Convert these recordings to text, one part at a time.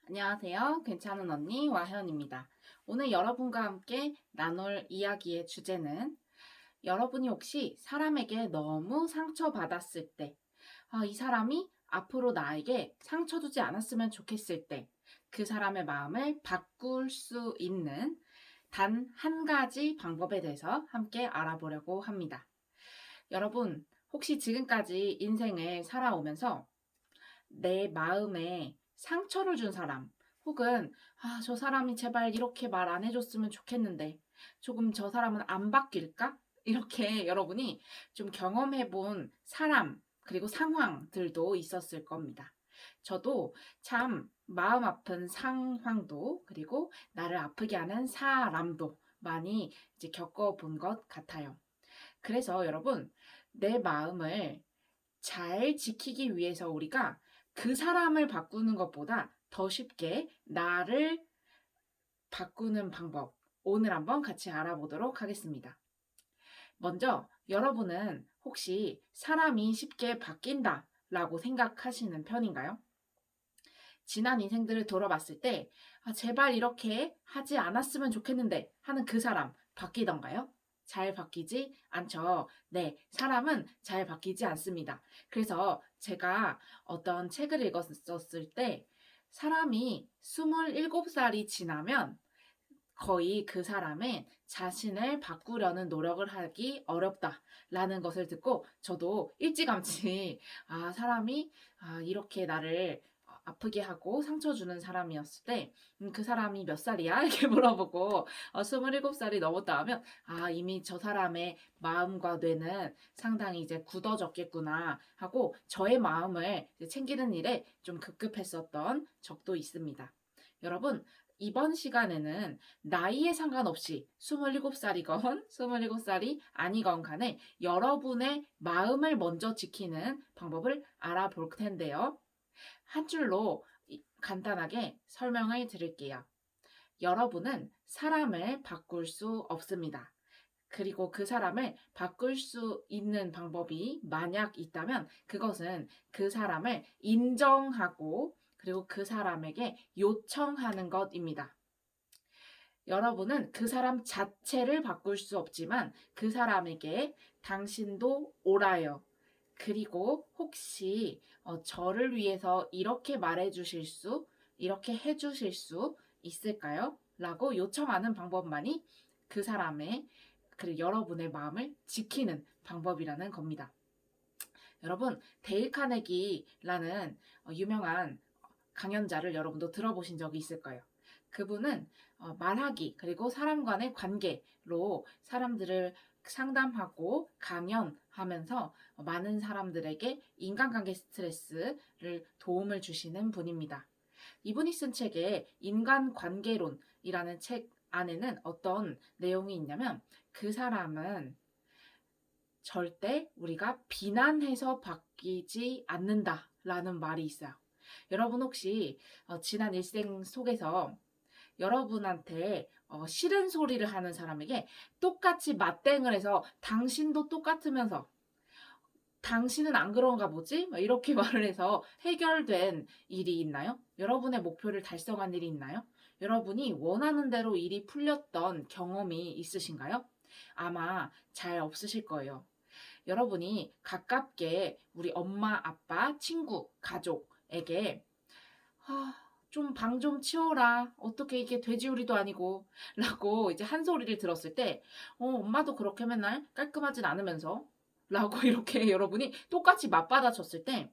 안녕하세요. 괜찮은 언니 와혜연입니다. 오늘 여러분과 함께 나눌 이야기의 주제는 여러분이 혹시 사람에게 너무 상처받았을 때, 이 사람이 앞으로 나에게 상처 주지 않았으면 좋겠을 때, 그 사람의 마음을 바꿀 수 있는 단 한 가지 방법에 대해서 함께 알아보려고 합니다. 여러분, 혹시 지금까지 인생을 살아오면서 내 마음에 상처를 준 사람, 혹은 저 사람이 제발 이렇게 말 안 해줬으면 좋겠는데 조금 저 사람은 안 바뀔까? 이렇게 여러분이 좀 경험해 본 사람 그리고 상황들도 있었을 겁니다. 저도 참 마음 아픈 상황도 그리고 나를 아프게 하는 사람도 많이 이제 겪어본 것 같아요. 그래서 여러분, 내 마음을 잘 지키기 위해서 우리가 그 사람을 바꾸는 것보다 더 쉽게 나를 바꾸는 방법, 오늘 한번 같이 알아보도록 하겠습니다. 먼저 여러분은 혹시 사람이 쉽게 바뀐다 라고 생각하시는 편인가요? 지난 인생들을 돌아봤을 때 제발 이렇게 하지 않았으면 좋겠는데 하는 그 사람 바뀌던가요? 잘 바뀌지 않죠. 네, 사람은 잘 바뀌지 않습니다. 그래서 제가 어떤 책을 읽었을 때 사람이 27살이 지나면 거의 그 사람은 자신을 바꾸려는 노력을 하기 어렵다라는 것을 듣고 저도 일찌감치 사람이 이렇게 나를 아프게 하고 상처 주는 사람이었을 때 그 사람이 몇 살이야? 이렇게 물어보고 27살이 넘었다 하면 이미 저 사람의 마음과 뇌는 상당히 이제 굳어졌겠구나 하고 저의 마음을 챙기는 일에 좀 급급했었던 적도 있습니다. 여러분, 이번 시간에는 나이에 상관없이 27살이건 27살이 아니건 간에 여러분의 마음을 먼저 지키는 방법을 알아볼 텐데요. 한 줄로 간단하게 설명을 드릴게요. 여러분은 사람을 바꿀 수 없습니다. 그리고 그 사람을 바꿀 수 있는 방법이 만약 있다면 그것은 그 사람을 인정하고 그리고 그 사람에게 요청하는 것입니다. 여러분은 그 사람 자체를 바꿀 수 없지만 그 사람에게 당신도 옳아요. 그리고 혹시 저를 위해서 이렇게 말해주실 수, 이렇게 해주실 수 있을까요? 라고 요청하는 방법만이 그 사람의, 그리고 여러분의 마음을 지키는 방법이라는 겁니다. 여러분, 데일 카네기라는 유명한 강연자를 여러분도 들어보신 적이 있을 거예요. 그분은 말하기 그리고 사람 간의 관계로 사람들을 상담하고 강연하면서 많은 사람들에게 인간관계 스트레스를 도움을 주시는 분입니다. 이분이 쓴 책에 인간관계론이라는 책 안에는 어떤 내용이 있냐면 그 사람은 절대 우리가 비난해서 바뀌지 않는다라는 말이 있어요. 여러분 혹시 지난 일생 속에서 여러분한테 싫은 소리를 하는 사람에게 똑같이 맞대응을 해서 당신도 똑같으면서 당신은 안 그런가 보지? 이렇게 말을 해서 해결된 일이 있나요? 여러분의 목표를 달성한 일이 있나요? 여러분이 원하는 대로 일이 풀렸던 경험이 있으신가요? 아마 잘 없으실 거예요. 여러분이 가깝게 우리 엄마, 아빠, 친구, 가족에게 좀 방 좀 치워라. 어떻게 이게 돼지우리도 아니고. 라고 이제 한 소리를 들었을 때, 엄마도 그렇게 맨날 깔끔하진 않으면서. 라고 이렇게 여러분이 똑같이 맞받아쳤을 때,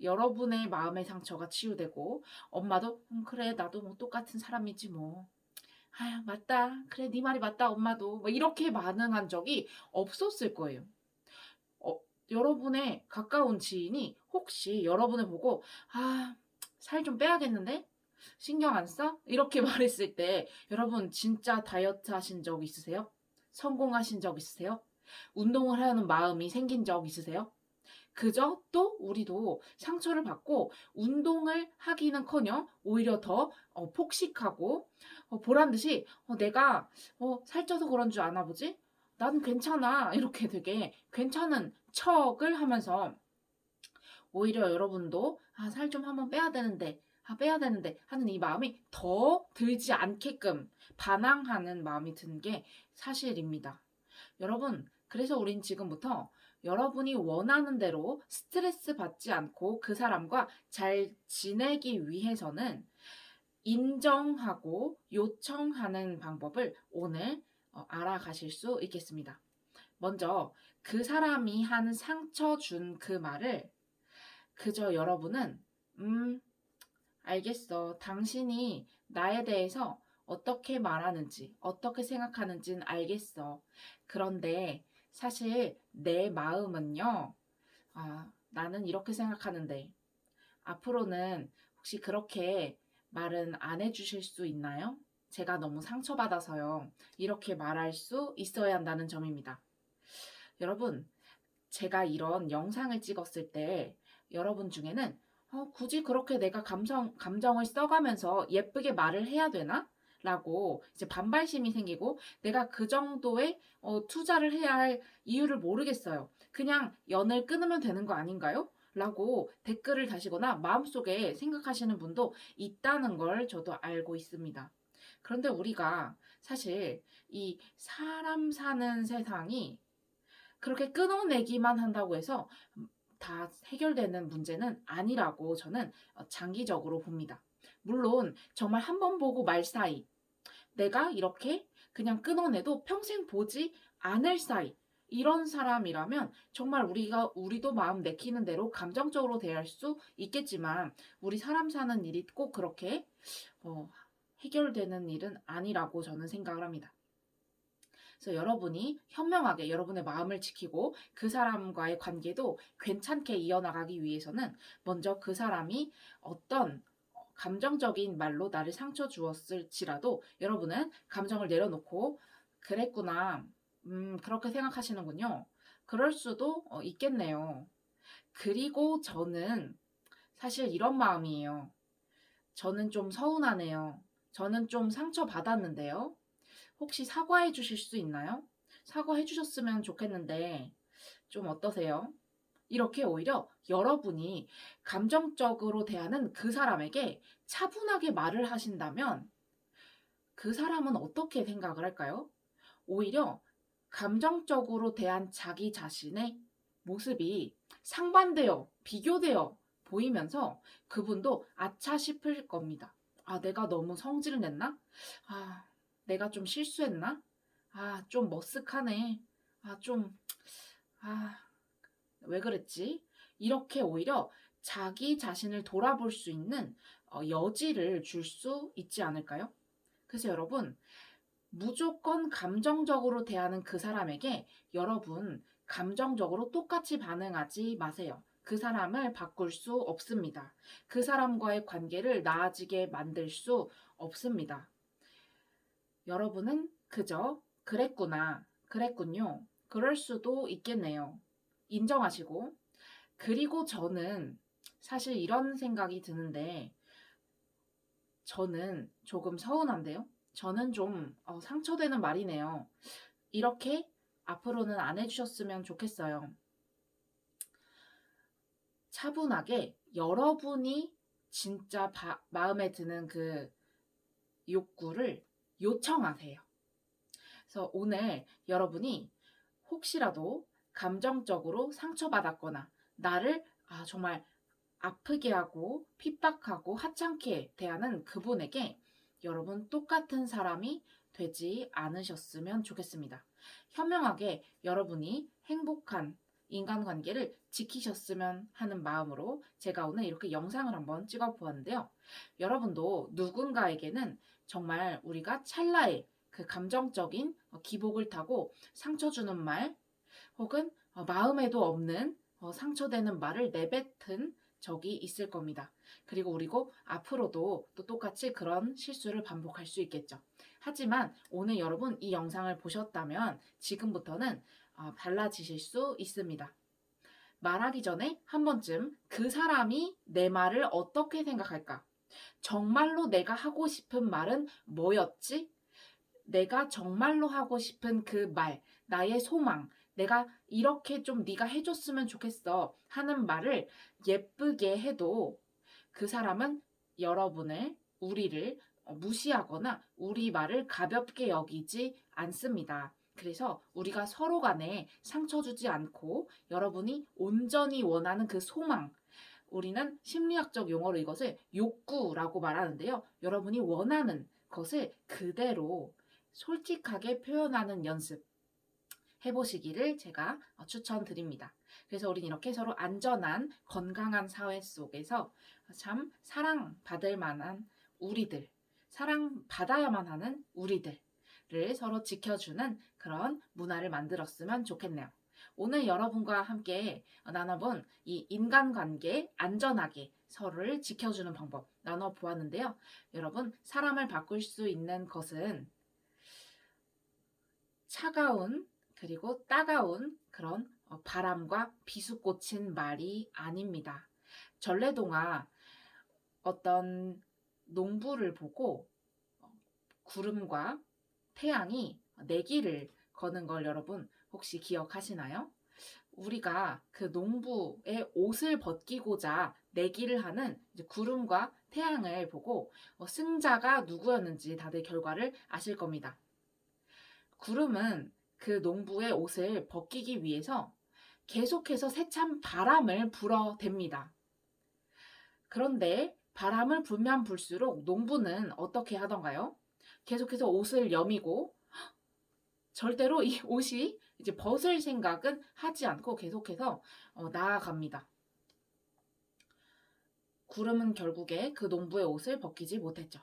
여러분의 마음의 상처가 치유되고, 엄마도, 그래, 나도 뭐 똑같은 사람이지 뭐. 아유, 맞다. 그래, 네 말이 맞다, 엄마도. 뭐 이렇게 반응한 적이 없었을 거예요. 어, 여러분의 가까운 지인이 혹시 여러분을 보고 살 좀 빼야겠는데? 신경 안 써? 이렇게 말했을 때 여러분 진짜 다이어트 하신 적 있으세요? 성공하신 적 있으세요? 운동을 하려는 마음이 생긴 적 있으세요? 그저 또 우리도 상처를 받고 운동을 하기는커녕 오히려 더 폭식하고 보란 듯이 내가 살쪄서 그런 줄 아나 보지? 난 괜찮아. 이렇게 되게 괜찮은 척을 하면서 오히려 여러분도 살 좀 한번 빼야 되는데 빼야 되는데 하는 이 마음이 더 들지 않게끔 반항하는 마음이 든 게 사실입니다. 여러분, 그래서 우린 지금부터 여러분이 원하는 대로 스트레스 받지 않고 그 사람과 잘 지내기 위해서는 인정하고 요청하는 방법을 오늘 알아가실 수 있겠습니다. 먼저 그 사람이 한 상처 준 그 말을 그저 여러분은 알겠어. 당신이 나에 대해서 어떻게 말하는지, 어떻게 생각하는지는 알겠어. 그런데 사실 내 마음은요, 나는 이렇게 생각하는데, 앞으로는 혹시 그렇게 말은 안 해주실 수 있나요? 제가 너무 상처받아서요. 이렇게 말할 수 있어야 한다는 점입니다. 여러분, 제가 이런 영상을 찍었을 때 여러분 중에는 굳이 그렇게 내가 감정을 써가면서 예쁘게 말을 해야 되나? 라고 이제 반발심이 생기고 내가 그 정도의 투자를 해야 할 이유를 모르겠어요. 그냥 연을 끊으면 되는 거 아닌가요? 라고 댓글을 다시거나 마음속에 생각하시는 분도 있다는 걸 저도 알고 있습니다. 그런데 우리가 사실 이 사람 사는 세상이 그렇게 끊어내기만 한다고 해서 다 해결되는 문제는 아니라고 저는 장기적으로 봅니다. 물론 정말 한 번 보고 말 사이, 내가 이렇게 그냥 끊어내도 평생 보지 않을 사이, 이런 사람이라면 정말 우리도 마음 내키는 대로 감정적으로 대할 수 있겠지만 우리 사람 사는 일이 꼭 그렇게 해결되는 일은 아니라고 저는 생각을 합니다. 그래서 여러분이 현명하게 여러분의 마음을 지키고 그 사람과의 관계도 괜찮게 이어나가기 위해서는 먼저 그 사람이 어떤 감정적인 말로 나를 상처 주었을지라도 여러분은 감정을 내려놓고 그랬구나. 그렇게 생각하시는군요. 그럴 수도 있겠네요. 그리고 저는 사실 이런 마음이에요. 저는 좀 서운하네요. 저는 좀 상처받았는데요. 혹시 사과해 주실 수 있나요? 사과해 주셨으면 좋겠는데 좀 어떠세요? 이렇게 오히려 여러분이 감정적으로 대하는 그 사람에게 차분하게 말을 하신다면 그 사람은 어떻게 생각을 할까요? 오히려 감정적으로 대한 자기 자신의 모습이 상반되어 비교되어 보이면서 그분도 아차 싶을 겁니다. 내가 너무 성질을 냈나? 내가 좀 실수했나? 좀 머쓱하네. 좀, 아, 왜 그랬지? 이렇게 오히려 자기 자신을 돌아볼 수 있는 여지를 줄 수 있지 않을까요? 그래서 여러분, 무조건 감정적으로 대하는 그 사람에게 여러분 감정적으로 똑같이 반응하지 마세요. 그 사람을 바꿀 수 없습니다. 그 사람과의 관계를 나아지게 만들 수 없습니다. 여러분은 그저 그랬구나, 그랬군요. 그럴 수도 있겠네요. 인정하시고. 그리고 저는 사실 이런 생각이 드는데 저는 조금 서운한데요. 저는 좀 상처되는 말이네요. 이렇게 앞으로는 안 해주셨으면 좋겠어요. 차분하게 여러분이 진짜 마음에 드는 그 욕구를 요청하세요. 그래서 오늘 여러분이 혹시라도 감정적으로 상처받았거나 나를 정말 아프게 하고 핍박하고 하찮게 대하는 그분에게 여러분 똑같은 사람이 되지 않으셨으면 좋겠습니다. 현명하게 여러분이 행복한 인간관계를 지키셨으면 하는 마음으로 제가 오늘 이렇게 영상을 한번 찍어 보았는데요. 여러분도 누군가에게는 정말 우리가 찰나에 그 감정적인 기복을 타고 상처 주는 말 혹은 마음에도 없는 상처되는 말을 내뱉은 적이 있을 겁니다. 그리고 앞으로도 또 똑같이 그런 실수를 반복할 수 있겠죠. 하지만 오늘 여러분 이 영상을 보셨다면 지금부터는 달라지실 수 있습니다. 말하기 전에 한 번쯤 그 사람이 내 말을 어떻게 생각할까? 정말로 내가 하고 싶은 말은 뭐였지? 내가 정말로 하고 싶은 그 말, 나의 소망, 내가 이렇게 좀 네가 해줬으면 좋겠어 하는 말을 예쁘게 해도 그 사람은 우리를 무시하거나 우리 말을 가볍게 여기지 않습니다. 그래서 우리가 서로 간에 상처 주지 않고 여러분이 온전히 원하는 그 소망, 우리는 심리학적 용어로 이것을 욕구라고 말하는데요. 여러분이 원하는 것을 그대로 솔직하게 표현하는 연습 해보시기를 제가 추천드립니다. 그래서 우린 이렇게 서로 안전한 건강한 사회 속에서 참 사랑받을 만한 우리들, 사랑받아야만 하는 우리들을 서로 지켜주는 그런 문화를 만들었으면 좋겠네요. 오늘 여러분과 함께 나눠본 이 인간관계 안전하게 서로를 지켜주는 방법 나눠보았는데요. 여러분, 사람을 바꿀 수 있는 것은 차가운 그리고 따가운 그런 바람과 비수꽃인 말이 아닙니다. 전래동화 어떤 농부를 보고 구름과 태양이 내기를 거는 걸 여러분 혹시 기억하시나요? 우리가 그 농부의 옷을 벗기고자 내기를 하는 구름과 태양을 보고 승자가 누구였는지 다들 결과를 아실 겁니다. 구름은 그 농부의 옷을 벗기기 위해서 계속해서 세찬 바람을 불어댑니다. 그런데 바람을 불면 불수록 농부는 어떻게 하던가요? 계속해서 옷을 여미고 절대로 이 옷이 이제 벗을 생각은 하지 않고 계속해서 나아갑니다. 구름은 결국에 그 농부의 옷을 벗기지 못했죠.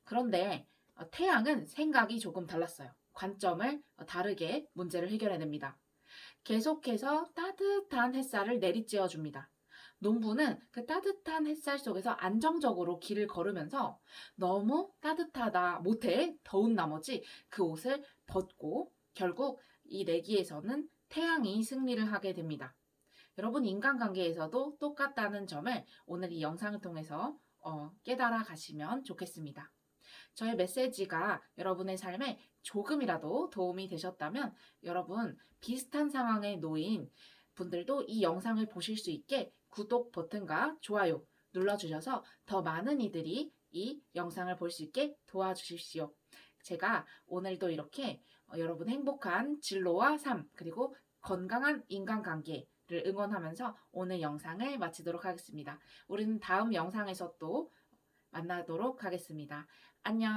그런데 태양은 생각이 조금 달랐어요. 관점을 다르게 문제를 해결해냅니다. 계속해서 따뜻한 햇살을 내리쬐어 줍니다. 농부는 그 따뜻한 햇살 속에서 안정적으로 길을 걸으면서 너무 따뜻하다 못해 더운 나머지 그 옷을 벗고 결국 이 내기에서는 태양이 승리를 하게 됩니다. 여러분 인간관계에서도 똑같다는 점을 오늘 이 영상을 통해서 깨달아 가시면 좋겠습니다. 저의 메시지가 여러분의 삶에 조금이라도 도움이 되셨다면 여러분 비슷한 상황에 놓인 분들도 이 영상을 보실 수 있게 구독 버튼과 좋아요 눌러주셔서 더 많은 이들이 이 영상을 볼 수 있게 도와주십시오. 제가 오늘도 이렇게 여러분 행복한 진로와 삶 그리고 건강한 인간관계를 응원하면서 오늘 영상을 마치도록 하겠습니다. 우리는 다음 영상에서 또 만나도록 하겠습니다. 안녕.